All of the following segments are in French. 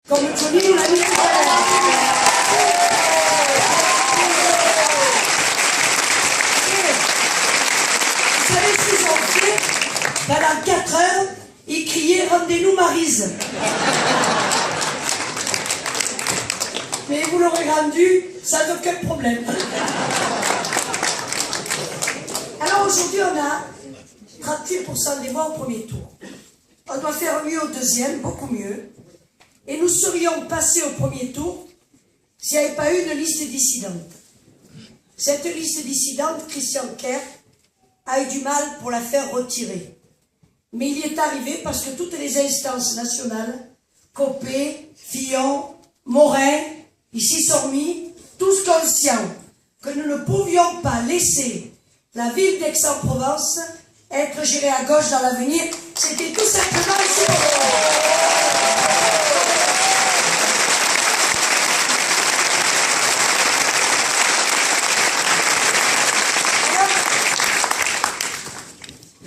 Comme Johnny nous l'a dit tout à l'heure. Vous savez ce qu'ils ont fait? Pendant 4 heures, ils criaient « Rendez-nous Maryse ». Mais vous l'aurez rendu sans aucun problème. Alors aujourd'hui, on a 38% des voix au premier tour. On doit faire mieux au deuxième, beaucoup mieux. Et nous serions passés au premier tour s'il n'y avait pas eu une liste dissidente. Cette liste dissidente, Christian Kerr a eu du mal pour la faire retirer. Mais il y est arrivé parce que toutes les instances nationales, Copé, Fillon, Morin, ici Sormy, tous conscients que nous ne pouvions pas laisser la ville d'Aix-en-Provence être gérée à gauche dans l'avenir. C'était tout simplement ici.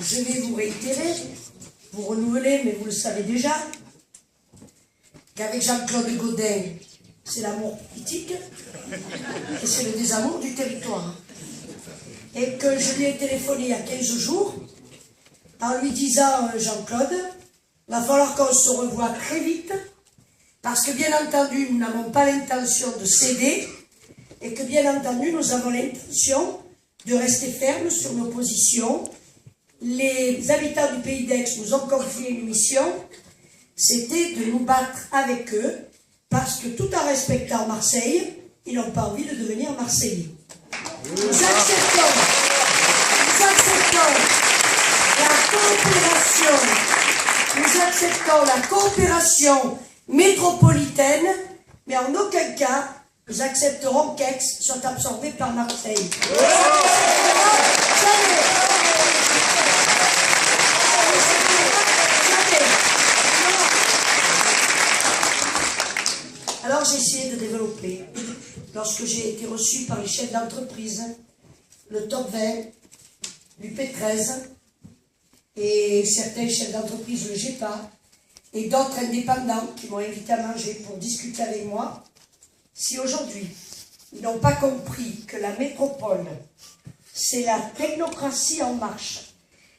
Je vais vous réitérer, vous renouveler, mais vous le savez déjà, qu'avec Jean-Claude Gaudin, c'est l'amour politique et c'est le désamour du territoire. Et que je lui ai téléphoné il y a 15 jours en lui disant, Jean-Claude, il va falloir qu'on se revoie très vite parce que bien entendu, nous n'avons pas l'intention de céder et que bien entendu, nous avons l'intention de rester fermes sur nos positions. Les habitants du pays d'Aix nous ont confié une mission, c'était de nous battre avec eux, parce que tout en respectant Marseille, ils n'ont pas envie de devenir Marseillais. Nous acceptons la coopération métropolitaine, mais en aucun cas, nous accepterons qu'Aix soit absorbé par Marseille. Alors j'ai essayé de développer, lorsque j'ai été reçu par les chefs d'entreprise, le top 20, l'UP13, et certains chefs d'entreprise, le GEPA, et d'autres indépendants qui m'ont invité à manger pour discuter avec moi, si aujourd'hui ils n'ont pas compris que la métropole, c'est la technocratie en marche,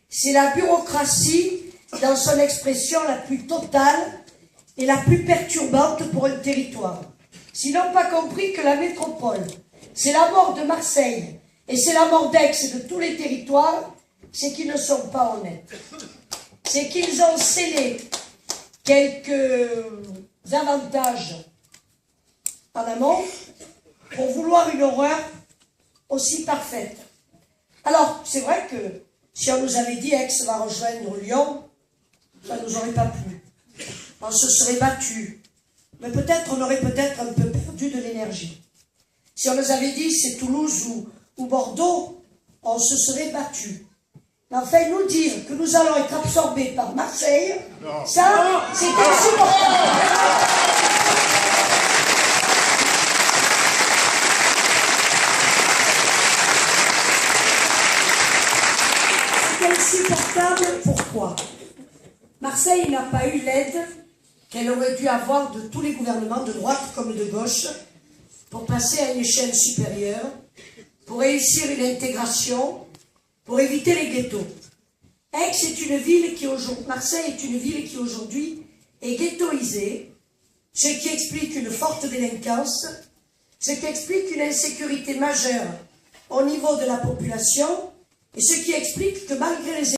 c'est la bureaucratie dans son expression la plus totale et la plus perturbante pour un territoire. S'ils n'ont pas compris que la métropole, c'est la mort de Marseille et c'est la mort d'Aix et de tous les territoires, c'est qu'ils ne sont pas honnêtes. C'est qu'ils ont scellé quelques avantages en amont pour vouloir une horreur aussi parfaite. Alors, c'est vrai que si on nous avait dit Aix va rejoindre Lyon, ça ne nous aurait pas plu. On se serait battu, mais peut-être on aurait peut-être un peu perdu de l'énergie. Si on nous avait dit c'est Toulouse ou Bordeaux, on se serait battu. Mais enfin, nous dire que nous allons être absorbés par Marseille, ça, c'est insupportable. C'est insupportable, pourquoi? Marseille n'a pas eu l'aide qu'elle aurait dû avoir de tous les gouvernements, de droite comme de gauche, pour passer à une échelle supérieure, pour réussir une intégration, pour éviter les ghettos. Aix est une ville qui aujourd'hui, Marseille est une ville qui aujourd'hui est ghettoisée, ce qui explique une forte délinquance, ce qui explique une insécurité majeure au niveau de la population, et ce qui explique que malgré les